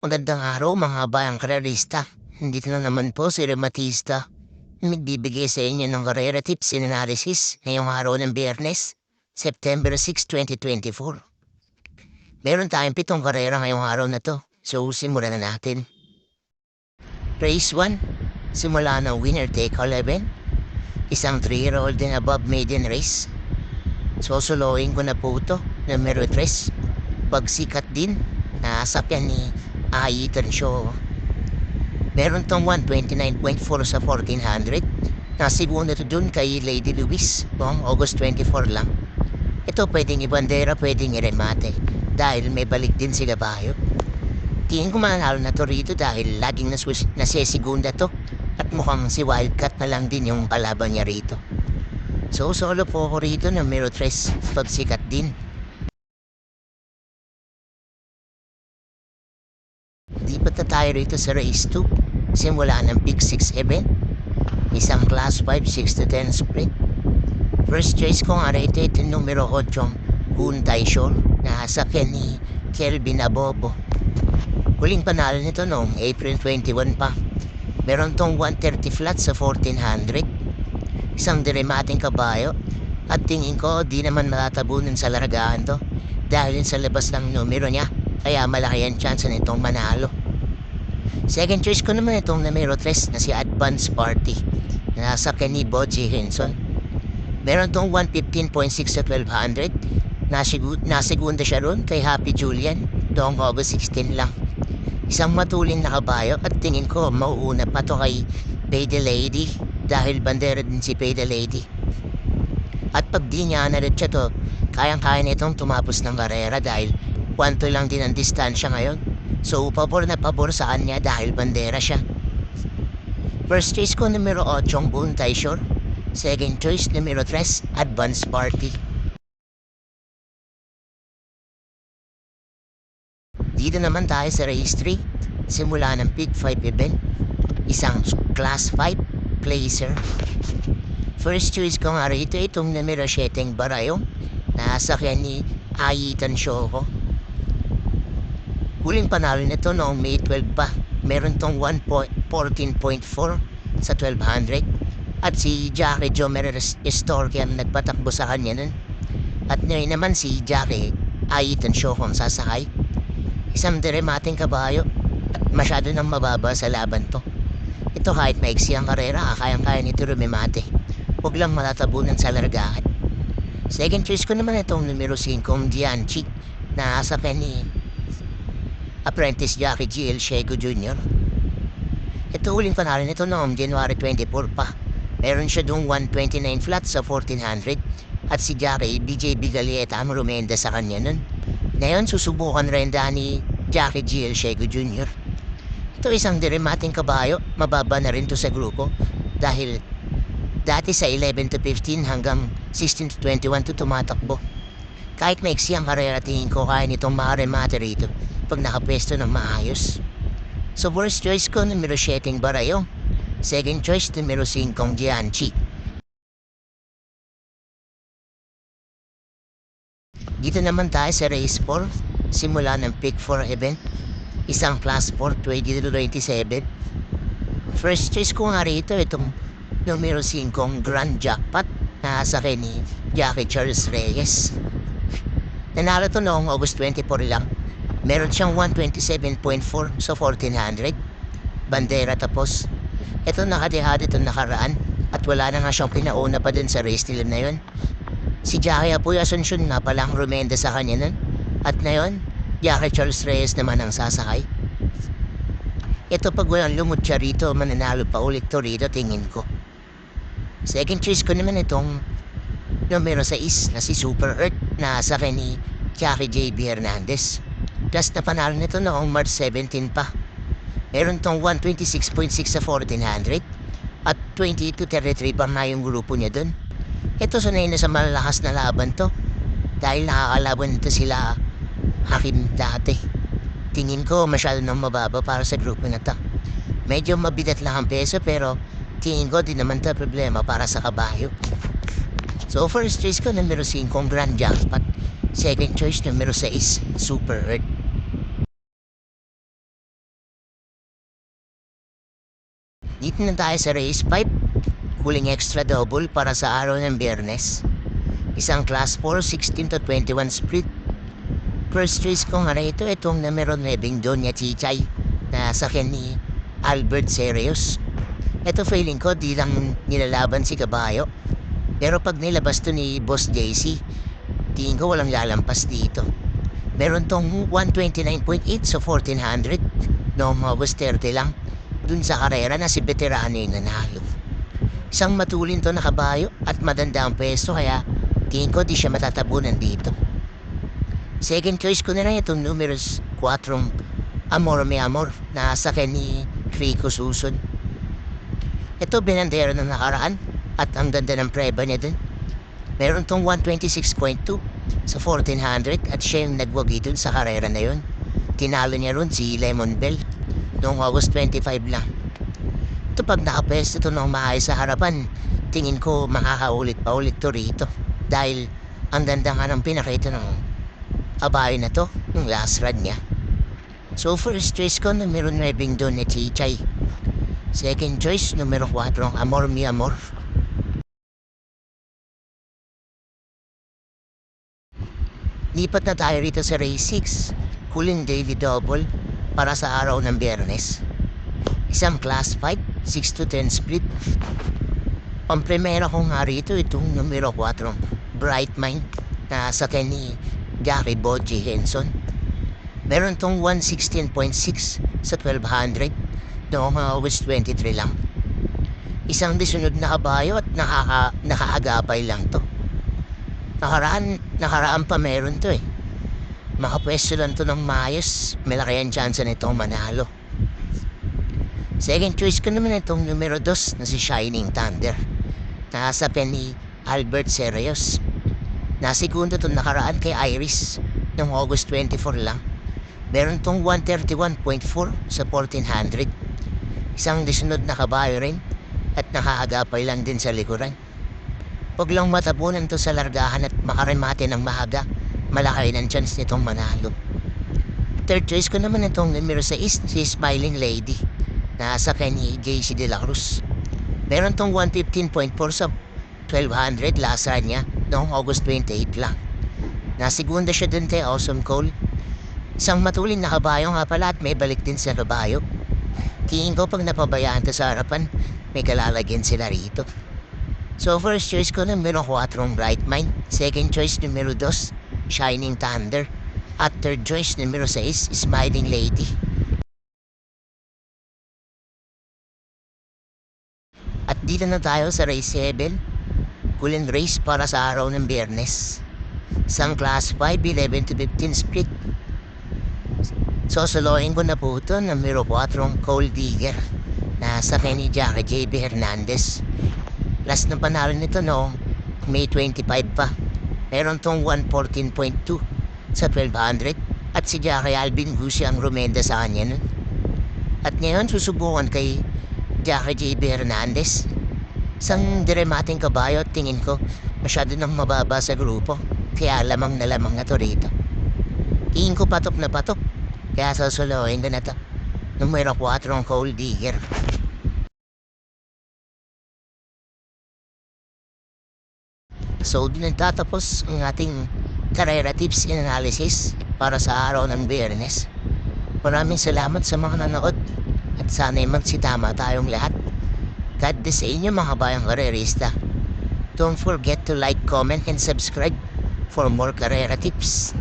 Magandang araw mga bayang karerista. Nandito na naman po si Rematista. Magbibigay sa inyo ng karera tips and analysis ngayong araw ng Biyernes, September 6, 2024. Meron tayong 7 karera ngayong araw na to. So simulan na natin. Race 1. Simula ng winner take 11. Isang 3-year-old and above maiden race. Sosoloin ko na po ito. Numero 3. Pagsikat din. Nasakyan ni Aitan Show. Meron tong 129.4 sa 1400. Nasiguna to dun kay Lady Luis noong August 24 lang. Ito pwedeng ibandera, pwedeng iremate. Dahil may balik din sila bayo. Tingin ko mananalo na to rito dahil laging nasesigunda to. At mukhang si Wildcat na lang din yung kalaban niya rito. So solo po ako rito numero 3. Pagsikat din. Lipat na tayo rito sa race 2. Simula ng Big 6 event. Isang class 5, 6 to 10 sprint. First choice ko nga rito ito numero 8, Huntay Shore, na sakyan ni Kelvin Abobo. Huling panalo nito noong April 21 pa. Meron tong 130 flat sa 1400. Isang diremating kabayo. At tingin ko di naman matatabunan sa largaan to. Dahil sa labas ng numero niya. Kaya malaki ang chance nitong manalo. Second choice ko naman itong numero 3 na si Advance Party. Na nasakyan ni Boji Henson. Meron tong 115.6 sa 1200. Nasigunda siya ron kay Happy Julian. Noong August 16 lang. Isang matuling na kabayo at tingin ko mauuna pa to kay Pay the Lady dahil bandera din si Pay the Lady. At pag di niya nalit siya to, kayang-kaya nitong tumapos ng karera dahil 1-2 lang din ang distansya ngayon. So pabor na pabor sa kanya dahil bandera siya. First choice ko numero 8, Huntay Shore. Second choice numero 3, Advance Party. Dito naman tayo sa race 3. Simula ng Big 5 event. Isang class 5 placer. First choice ko nga rito itong numero 7 Barayong. Nasakyan ni Aitan Shoko. Huling panalo nito noong May 12 pa. Meron tong 14.4 sa 1200. At si Jackie Jomer Estorque ang nagpatakbo sa kanya nun. At ngayon naman si Jackie Aitan Shoko ang sasakay. Isang diremating kabayo at masyado nang mababa sa laban to. Ito kahit maiksi ang karera, kayang-kaya nito rumimate. Huwag lang matatabunan sa largaan. Second choice ko naman itong numero 5, Gianchi, na sa ni Apprentice Jackie G.L. Shego Jr. Ito huling panalo nito noong January 24 pa. Meron siya doong 129 flat sa 1400 at si Jackie BJ Bigalieta ang rumenda sa kanya nun. Ngayon susubukan rin ni Jackie G.L. Shego Jr. Ito isang diremating kabayo, mababa na rin to sa grupo dahil dati sa 11 to 15 hanggang 16 to 21 to tumatakbo. Kahit maiksi ang karera tingin ko kaya nitong makaremate rito pag nakapwesto ng maayos. So first choice ko numero 7 Barayong. Second choice numero 5 Gianchi. Dito naman tayo sa race 4. Simula ng Pick 4 event. Isang class 4 2027. First choice ko nga rito itong numero 5 Grand Jackpot na sa akin ni Jackie Charles Reyes. Nanalo to noong August 24 lang. Meron siyang 127.4 sa 1400. Bandera tapos. Ito nakatihad itong nakaraan at wala na nga siyang pinauna pa din sa race nila na yun. Si Jackie Apoy Asuncion na palang rumenda sa kanya nun. At ngayon, Jackie Charles Reyes naman ang sasakay. Ito pag walang lumutya rito, mananalo pa ulit to rito tingin ko. Second choice ko naman itong numero 6 na si Super Earth na sa akin ni Jackie J.B. Hernandez. Plus na panalo nito noong March 17 pa. Meron tong 126.6 sa 1400 at 20 to 33 pa na yung grupo niya dun. Ito sanay na sa malalakas na laban to dahil nakakalaban nito sila Hakim dati. Tingin ko masyado nang mababa para sa grupo na to. Medyo mabigat lang ang peso pero tingin ko di naman to problema para sa kabayo. So first choice ko numero 5 Grand Jackpot. Second choice numero 6 Super Earth. Dito na tayo sa race 5. Huling extra double para sa araw ng Biyernes. Isang class 4, 16 to 21 split. First race ko nga rito, itong numero 9 Doña Chichay na sakyan ni Albert Serios. Ito feeling ko di lang nilalaban si Kabayo. Pero pag nilabas to ni Boss JC, tingin ko walang lalampas dito. Meron tong 129.8 sa 1400 noong August 30 lang. Dun sa karera na si veterano yung nanalo. Isang matulin to na kabayo at madanda ang peso kaya tingin ko di siya matatabunan dito. Second choice ko na lang itong numerous 4 Amor Mi Amor na sakyan ni Rico Suson. Ito binandera na nakaraan at ang ganda ng preba niya dun. Meron tong 126.2 sa 1400 at siya yung nagwagi dun sa karera na yun. Tinalo niya ron si Lemon Bell noong August 25 lang. Ito pag nakapwesto ito ng maayos sa harapan, tingin ko makakaulit pa ulit to rito. Dahil ang ganda nga ng pinakita ng abayo na to, yung last run niya. So first choice ko, numero 9 doon ni Chichay. Second choice, numero 4, Amor Mi Amor. Lipat na tayo rito sa race 6, huling daily double para sa araw ng Biyernes. Isang class 5, 6 to 10 split. Pampremera ko nga rito itong numero 4, Bright Mind na sakyan ni Jackie Boji Henson. Meron tong 116.6 sa 1200 noong August 23 lang. Isang disunod na kabayo at nakaagapay lang to. Nakaraan pa meron to eh. Makapwesto lang to ng maayos, malaki ang chance nitong manalo. Second choice ko naman itong numero 2 na si Shining Thunder. Nakasapyan ni Albert Serios. Nasigundo itong nakaraan kay Iris noong August 24 lang. Meron tong 131.4 sa 1400. Isang disunod na kabayo rin at nakaagapay lang din sa likuran. Huwag lang matabunan to sa largahan at makaremate ng mahaga. Malaki ng chance nitong manalo. Third choice ko naman itong numero 6, si Smiling Lady. Nasa kay ni JC De La Cruz. Meron tong 115.4 sa 1200 last run niya noong August 28 lang. Nasigunda siya dun kay Awesome Cole. Isang matulin na kabayo nga pala at may balik din sa kabayo. Tingin ko pag napabayaan to sa harapan, may kalalagyan sila rito. So first choice ko numero 4, Bright Mind. Second choice numero 2, Shining Thunder. At third choice numero 6, Smiling Lady. At dito na tayo sa race 7, huling race para sa araw ng Biyernes. Isang class 5, 11 to 15 split. Sosolohin ko na po ito numero 4, Cold Digger na sa ni Jackie JB Hernandez. Last na panalo nito noong May 25 pa. Meron tong 114.2 sa 1200 at si Jackie Alvin Gusi ang rumenda sa kanya nun. At ngayon susubukan kay Jackie JB Hernandez. Isang diremating kabayo at tingin ko masyado nang mababa sa grupo. Kaya lamang na to rito. Tingin ko patok na patok. Kaya sasuluhin ko na to. Numero 4 ang Cold Digger. So, doon nagtatapos ang ating karera tips and analysis para sa araw ng Biyernes. Maraming salamat sa mga nanood at sana'y magsitama tayong lahat. God bless sa inyo mga bayang karerista. Don't forget to like, comment, and subscribe for more karera tips.